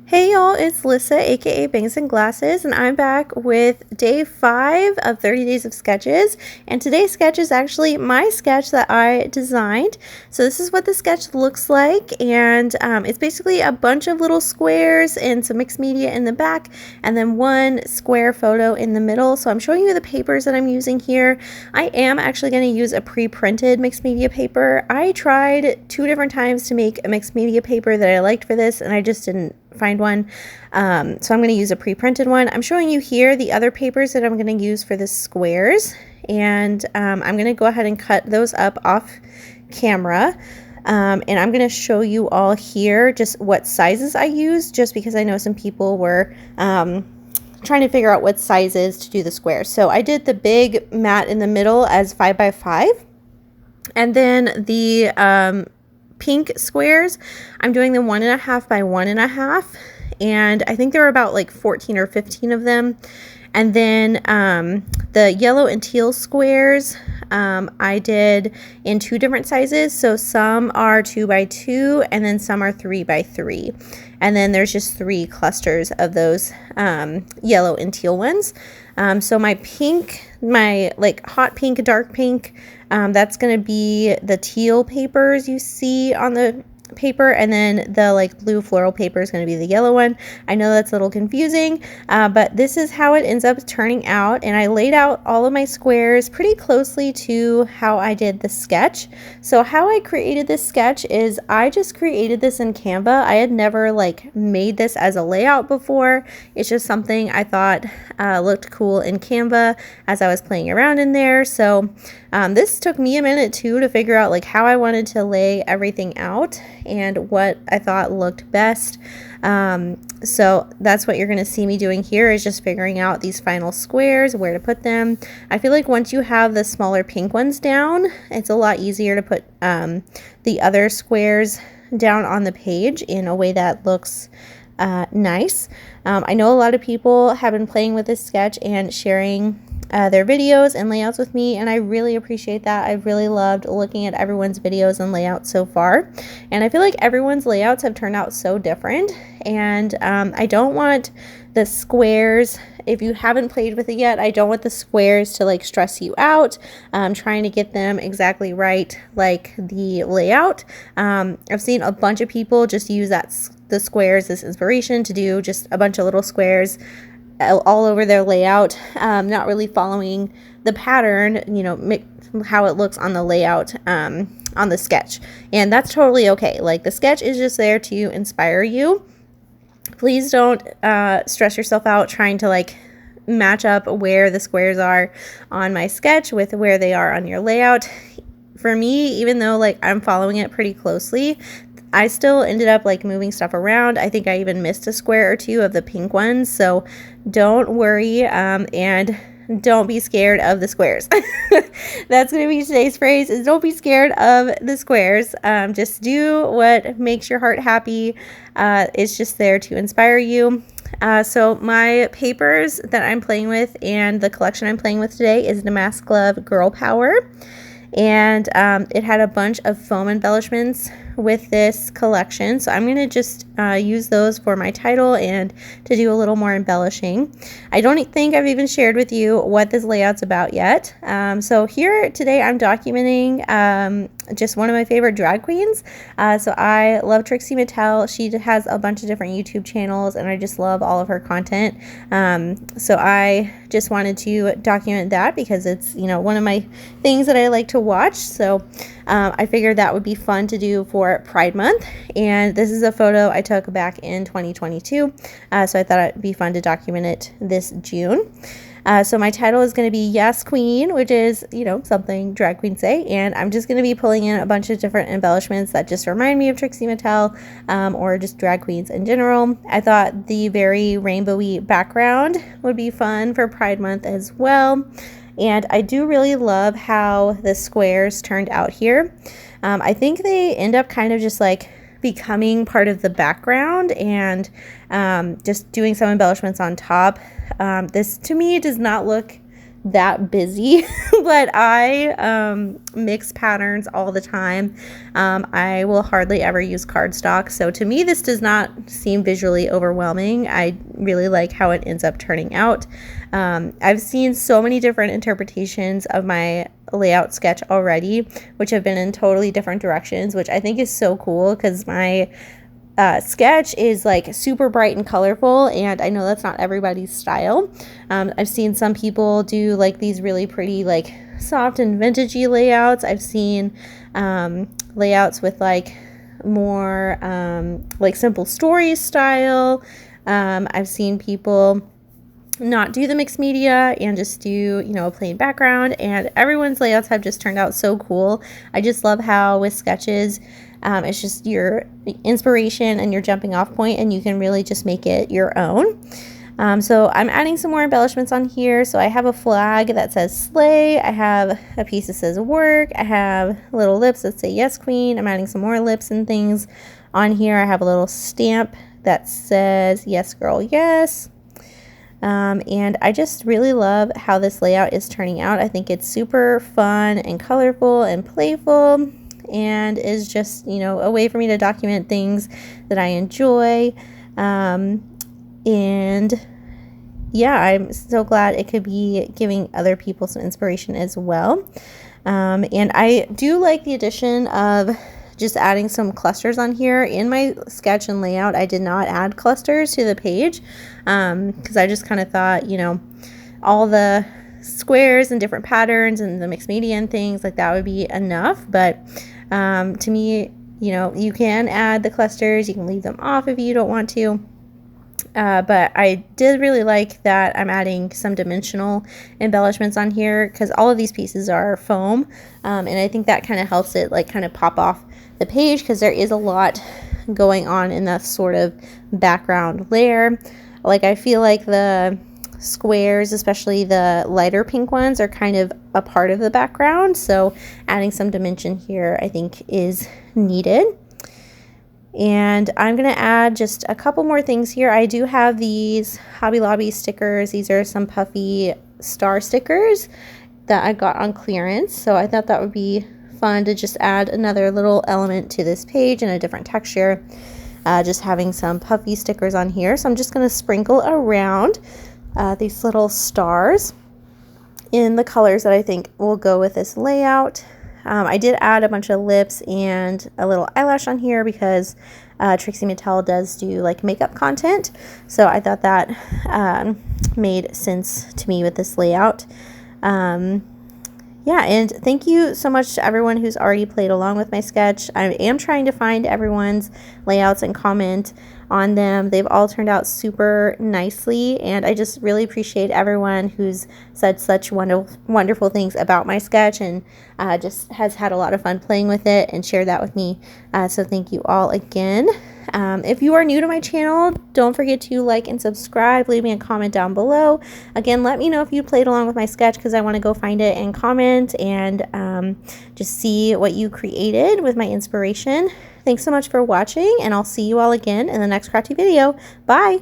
Hey y'all, it's Lissa, aka Bangs and Glasses, and I'm back with day 5 of 30 Days of Sketches. And today's sketch is actually my sketch that I designed. So this is what the sketch looks like, and it's basically a bunch of little squares and some mixed media in the back, and then one square photo in the middle. So I'm showing you the papers that I'm using here. I am actually going to use a pre-printed mixed media paper. I tried 2 different times to make a mixed media paper that I liked for this, and I just didn't find one. So I'm going to use a pre-printed one. I'm showing you here the other papers that I'm going to use for the squares, and I'm going to go ahead and cut those up off camera. And I'm going to show you all here just what sizes I use, just because I know some people were trying to figure out what sizes to do the squares. So I did the big mat in the middle as 5x5, and then the pink squares, I'm doing them 1.5 by 1.5, and I think there were about like 14 or 15 of them. And then the yellow and teal squares, I did in 2 different sizes. So some are 2x2, and then some are 3x3. And then there's just 3 clusters of those yellow and teal ones. So my pink, my like hot pink, dark pink, that's going to be the teal papers you see on the paper, and then the like blue floral paper is going to be the yellow one. I know that's a little confusing, but this is how it ends up turning out, and I laid out all of my squares pretty closely to how I did the sketch. So how I created this sketch is I just created this in Canva. I had never like made this as a layout before. It's just something I thought looked cool in Canva as I was playing around in there. So this took me a minute too to figure out like how I wanted to lay everything out and what I thought looked best. So that's what you're going to see me doing here, is just figuring out these final squares, where to put them. I feel like once you have the smaller pink ones down, it's a lot easier to put the other squares down on the page in a way that looks nice. I know a lot of people have been playing with this sketch and sharing their videos and layouts with me, and I really appreciate that. I've really loved looking at everyone's videos and layouts so far, and I feel like everyone's layouts have turned out so different, and I don't want the squares, if you haven't played with it yet, I don't want the squares to like stress you out trying to get them exactly right like the layout. I've seen a bunch of people just use the squares as inspiration to do just a bunch of little squares all over their layout, not really following the pattern, you know, how it looks on the layout on the sketch. And that's totally okay. Like, the sketch is just there to inspire you. Please don't stress yourself out trying to like match up where the squares are on my sketch with where they are on your layout. For me, even though like I'm following it pretty closely, I still ended up like moving stuff around. I think I even missed a square or 2 of the pink ones. So don't worry, and don't be scared of the squares. That's going to be today's phrase, is don't be scared of the squares. Just do what makes your heart happy. It's just there to inspire you. So my papers that I'm playing with and the collection I'm playing with today is Damask Glove Girl Power. And it had a bunch of foam embellishments with this collection, so I'm going to just use those for my title and to do a little more embellishing. I don't think I've even shared with you what this layout's about yet. So here today I'm documenting just one of my favorite drag queens. So I love Trixie Mattel. She has a bunch of different YouTube channels, and I just love all of her content. So I just wanted to document that because it's, you know, one of my things that I like to watch. So I figured that would be fun to do for Pride Month, and this is a photo I took back in 2022, so I thought it'd be fun to document it this June. So my title is going to be Yes Queen, which is, you know, something drag queens say, and I'm just going to be pulling in a bunch of different embellishments that just remind me of Trixie Mattel, or just drag queens in general. I thought the very rainbowy background would be fun for Pride Month as well. And I do really love how the squares turned out here. I think they end up kind of just like becoming part of the background, and just doing some embellishments on top. This to me does not look that busy, but I mix patterns all the time. I will hardly ever use cardstock, so to me this does not seem visually overwhelming. I really like how it ends up turning out. I've seen so many different interpretations of my layout sketch already, which have been in totally different directions, which I think is so cool because my sketch is like super bright and colorful, and I know that's not everybody's style. I've seen some people do like these really pretty like soft and vintagey layouts. I've seen layouts with like more like simple stories style. I've seen people not do the mixed media and just do, you know, a plain background, and everyone's layouts have just turned out so cool. I just love how with sketches it's just your inspiration and your jumping off point, and you can really just make it your own. So I'm adding some more embellishments on here. So I have a flag that says slay, I have a piece that says work, I have little lips that say yes queen. I'm adding some more lips and things on here. I have a little stamp that says yes girl yes. And I just really love how this layout is turning out. I think it's super fun and colorful and playful, and is just, you know, a way for me to document things that I enjoy. And yeah, I'm so glad it could be giving other people some inspiration as well. And I do like the addition of just adding some clusters on here. In my sketch and layout, I did not add clusters to the page because I just kind of thought, you know, all the squares and different patterns and the mixed media and things like that would be enough. But to me, you know, you can add the clusters, you can leave them off if you don't want to. But I did really like that I'm adding some dimensional embellishments on here because all of these pieces are foam, and I think that kind of helps it like kind of pop off the page because there is a lot going on in that sort of background layer. Like I feel like the squares, especially the lighter pink ones, are kind of a part of the background, so adding some dimension here I think is needed. And I'm going to add just a couple more things here. I do have these Hobby Lobby stickers. These are some puffy star stickers that I got on clearance, so I thought that would be fun to just add another little element to this page in a different texture. Just having some puffy stickers on here, so I'm just going to sprinkle around these little stars in the colors that I think will go with this layout. I did add a bunch of lips and a little eyelash on here because Trixie Mattel does do like makeup content, so I thought that made sense to me with this layout. Yeah, and thank you so much to everyone who's already played along with my sketch. I am trying to find everyone's layouts and comment on them. They've all turned out super nicely, and I just really appreciate everyone who's said such wonderful things about my sketch and just has had a lot of fun playing with it and shared that with me. So thank you all again. If you are new to my channel, don't forget to like and subscribe. Leave me a comment down below. Again, let me know if you played along with my sketch because I want to go find it and comment and just see what you created with my inspiration. Thanks so much for watching, and I'll see you all again in the next crafty video. Bye!